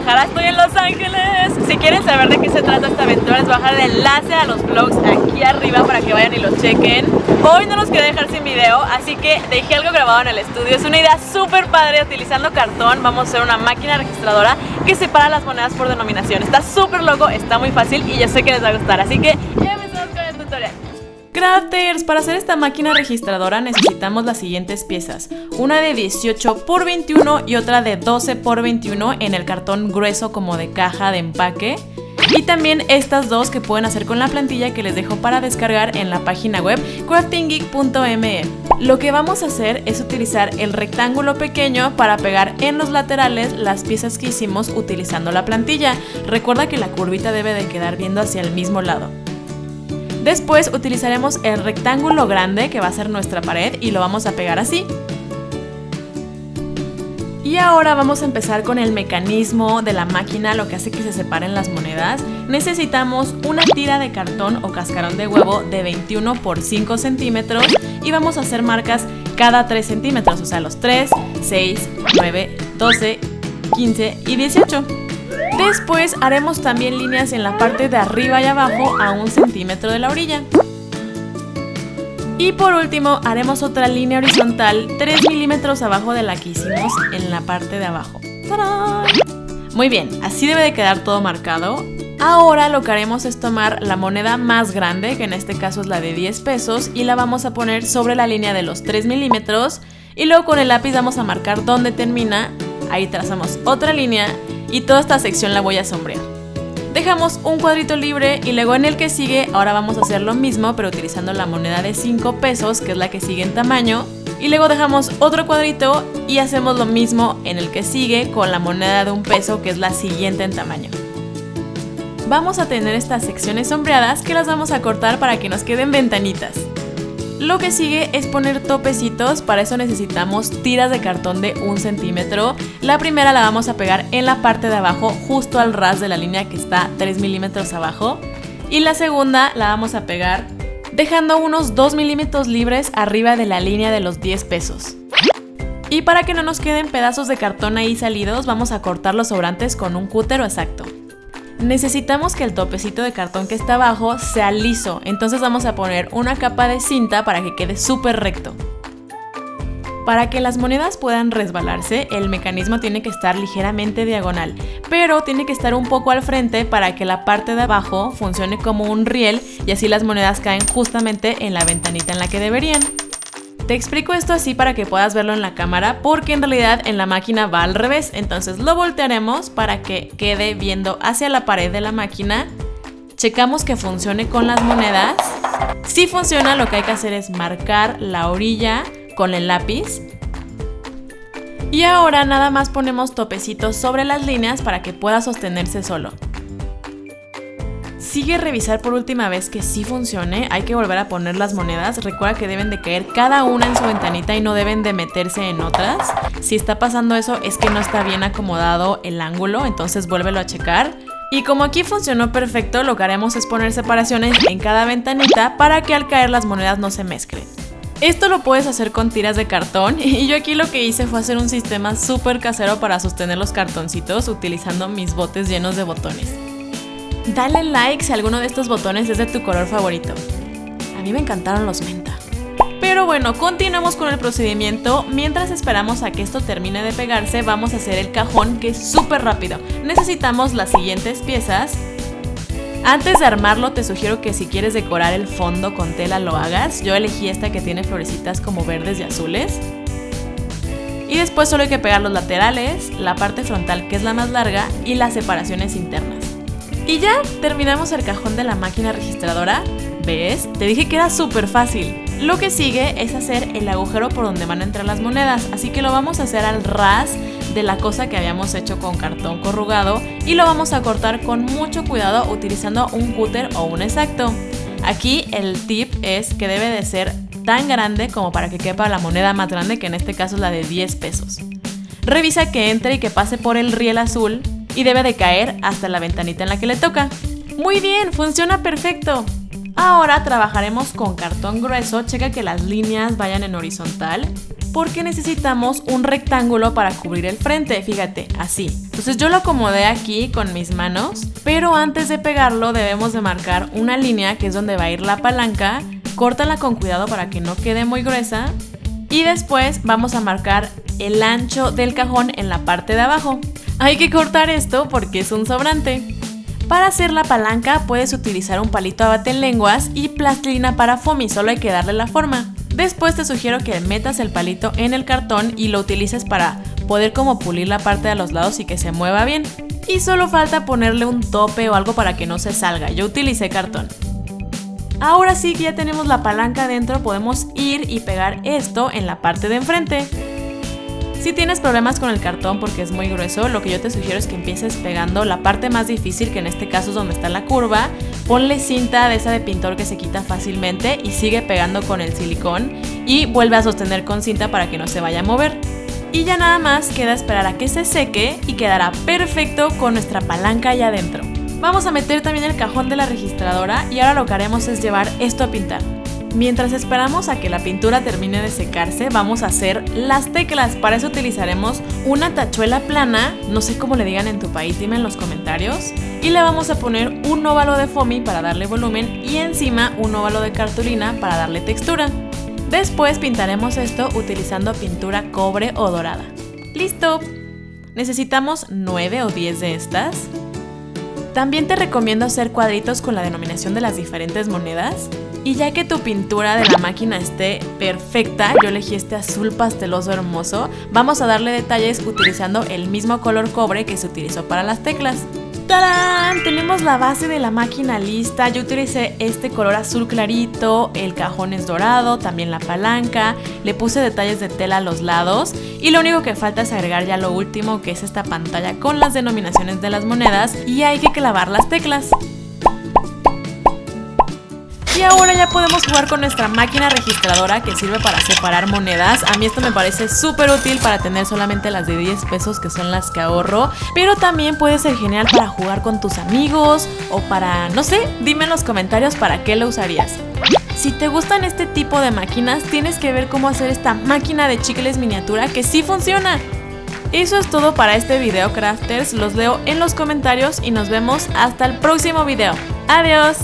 Guadalajara, estoy en Los Ángeles. Si quieren saber de qué se trata esta aventura, les voy a dejar el enlace a los vlogs aquí arriba para que vayan y los chequen. Hoy no los quería dejar sin video, así que dejé algo grabado en el estudio. Es una idea súper padre. Utilizando cartón vamos a hacer una máquina registradora que separa las monedas por denominación. Está súper loco, está muy fácil y yo sé que les va a gustar, así que ya empezamos con el tutorial. Crafters, para hacer esta máquina registradora necesitamos las siguientes piezas: una de 18 por 21 y otra de 12 por 21 en el cartón grueso como de caja de empaque, y también estas dos que pueden hacer con la plantilla que les dejo para descargar en la página web craftinggeek.me. Lo que vamos a hacer es utilizar el rectángulo pequeño para pegar en los laterales las piezas que hicimos utilizando la plantilla. Recuerda que la curvita debe de quedar viendo hacia el mismo lado. Después utilizaremos el rectángulo grande que va a ser nuestra pared y lo vamos a pegar así. Y ahora vamos a empezar con el mecanismo de la máquina, lo que hace que se separen las monedas. Necesitamos una tira de cartón o cascarón de huevo de 21 por 5 centímetros y vamos a hacer marcas cada 3 centímetros, o sea los 3, 6, 9, 12, 15 y 18. Después haremos también líneas en la parte de arriba y abajo a 1 centímetro de la orilla. Y por último haremos otra línea horizontal 3 milímetros abajo de la que hicimos en la parte de abajo. ¡Tarán! Muy bien, así debe de quedar todo marcado. Ahora lo que haremos es tomar la moneda más grande, que en este caso es la de 10 pesos, y la vamos a poner sobre la línea de los 3 milímetros y luego con el lápiz vamos a marcar dónde termina. Ahí trazamos otra línea y toda esta sección la voy a sombrear. Dejamos un cuadrito libre y luego en el que sigue ahora vamos a hacer lo mismo pero utilizando la moneda de 5 pesos, que es la que sigue en tamaño, y luego dejamos otro cuadrito y hacemos lo mismo en el que sigue con la moneda de 1 peso, que es la siguiente en tamaño. Vamos a tener estas secciones sombreadas que las vamos a cortar para que nos queden ventanitas. Lo que sigue es poner topecitos. Para eso necesitamos tiras de cartón de 1 centímetro. La primera la vamos a pegar en la parte de abajo, justo al ras de la línea que está 3 milímetros abajo. Y la segunda la vamos a pegar dejando unos 2 milímetros libres arriba de la línea de los 10 pesos. Y para que no nos queden pedazos de cartón ahí salidos, vamos a cortar los sobrantes con un cúter exacto. Necesitamos que el topecito de cartón que está abajo sea liso, entonces vamos a poner una capa de cinta para que quede súper recto. Para que las monedas puedan resbalarse, el mecanismo tiene que estar ligeramente diagonal, pero tiene que estar un poco al frente para que la parte de abajo funcione como un riel y así las monedas caen justamente en la ventanita en la que deberían. Te explico esto así para que puedas verlo en la cámara, porque en realidad en la máquina va al revés, entonces lo voltearemos para que quede viendo hacia la pared de la máquina. Checamos que funcione con las monedas. Si funciona, lo que hay que hacer es marcar la orilla con el lápiz. Y ahora nada más ponemos topecitos sobre las líneas para que pueda sostenerse solo. Sigue revisar por última vez que sí funcione. Hay que volver a poner las monedas. Recuerda que deben de caer cada una en su ventanita y no deben de meterse en otras. Si está pasando eso es que no está bien acomodado el ángulo, entonces vuélvelo a checar. Y como aquí funcionó perfecto, lo que haremos es poner separaciones en cada ventanita para que al caer las monedas no se mezclen. Esto lo puedes hacer con tiras de cartón y yo aquí lo que hice fue hacer un sistema súper casero para sostener los cartoncitos utilizando mis botes llenos de botones. Dale like si alguno de estos botones es de tu color favorito. A mí me encantaron los menta. Pero bueno, continuamos con el procedimiento. Mientras esperamos a que esto termine de pegarse, vamos a hacer el cajón, que es súper rápido. Necesitamos las siguientes piezas. Antes de armarlo te sugiero que si quieres decorar el fondo con tela lo hagas. Yo elegí esta que tiene florecitas como verdes y azules. Y después solo hay que pegar los laterales, la parte frontal que es la más larga y las separaciones internas. Y ya terminamos el cajón de la máquina registradora. ¿Ves? Te dije que era súper fácil. Lo que sigue es hacer el agujero por donde van a entrar las monedas, así que lo vamos a hacer al ras de la cosa que habíamos hecho con cartón corrugado y lo vamos a cortar con mucho cuidado utilizando un cúter o un exacto. Aquí el tip es que debe de ser tan grande como para que quepa la moneda más grande, que en este caso es la de 10 pesos. Revisa que entre y que pase por el riel azul y debe de caer hasta la ventanita en la que le toca. ¡Muy bien! ¡Funciona perfecto! Ahora trabajaremos con cartón grueso. Checa que las líneas vayan en horizontal. porque necesitamos un rectángulo para cubrir el frente, fíjate, así. Entonces yo lo acomodé aquí con mis manos, pero antes de pegarlo debemos de marcar una línea que es donde va a ir la palanca. Córtala con cuidado para que no quede muy gruesa. Y después vamos a marcar el ancho del cajón en la parte de abajo. Hay que cortar esto porque es un sobrante. Para hacer la palanca puedes utilizar un palito abate-lenguas y plastilina para foamy, solo hay que darle la forma. Después te sugiero que metas el palito en el cartón y lo utilices para poder como pulir la parte de los lados y que se mueva bien. Y solo falta ponerle un tope o algo para que no se salga, yo utilicé cartón. Ahora sí que ya tenemos la palanca adentro, podemos ir y pegar esto en la parte de enfrente. Si tienes problemas con el cartón porque es muy grueso, lo que yo te sugiero es que empieces pegando la parte más difícil, que en este caso es donde está la curva. Ponle cinta de esa de pintor que se quita fácilmente y sigue pegando con el silicón y vuelve a sostener con cinta para que no se vaya a mover. Y ya nada más queda esperar a que se seque y quedará perfecto con nuestra palanca allá adentro. Vamos a meter también el cajón de la registradora y ahora lo que haremos es llevar esto a pintar. Mientras esperamos a que la pintura termine de secarse, vamos a hacer las teclas. Para eso utilizaremos una tachuela plana, no sé cómo le digan en tu país, dime en los comentarios. Y le vamos a poner un óvalo de foamy para darle volumen y encima un óvalo de cartulina para darle textura. Después pintaremos esto utilizando pintura cobre o dorada. ¡Listo! Necesitamos 9 o 10 de estas. También te recomiendo hacer cuadritos con la denominación de las diferentes monedas. Y ya que tu pintura de la máquina esté perfecta, yo elegí este azul pasteloso hermoso, vamos a darle detalles utilizando el mismo color cobre que se utilizó para las teclas. ¡Tarán! Tenemos la base de la máquina lista. Yo utilicé este color azul clarito, el cajón es dorado, también la palanca, le puse detalles de tela a los lados y lo único que falta es agregar ya lo último, que es esta pantalla con las denominaciones de las monedas, y hay que clavar las teclas. Y ahora ya podemos jugar con nuestra máquina registradora que sirve para separar monedas. A mí esto me parece súper útil para tener solamente las de 10 pesos, que son las que ahorro. Pero también puede ser genial para jugar con tus amigos o para, no sé, dime en los comentarios para qué lo usarías. Si te gustan este tipo de máquinas, tienes que ver cómo hacer esta máquina de chicles miniatura que sí funciona. Eso es todo para este video, crafters. Los leo en los comentarios y nos vemos hasta el próximo video. ¡Adiós!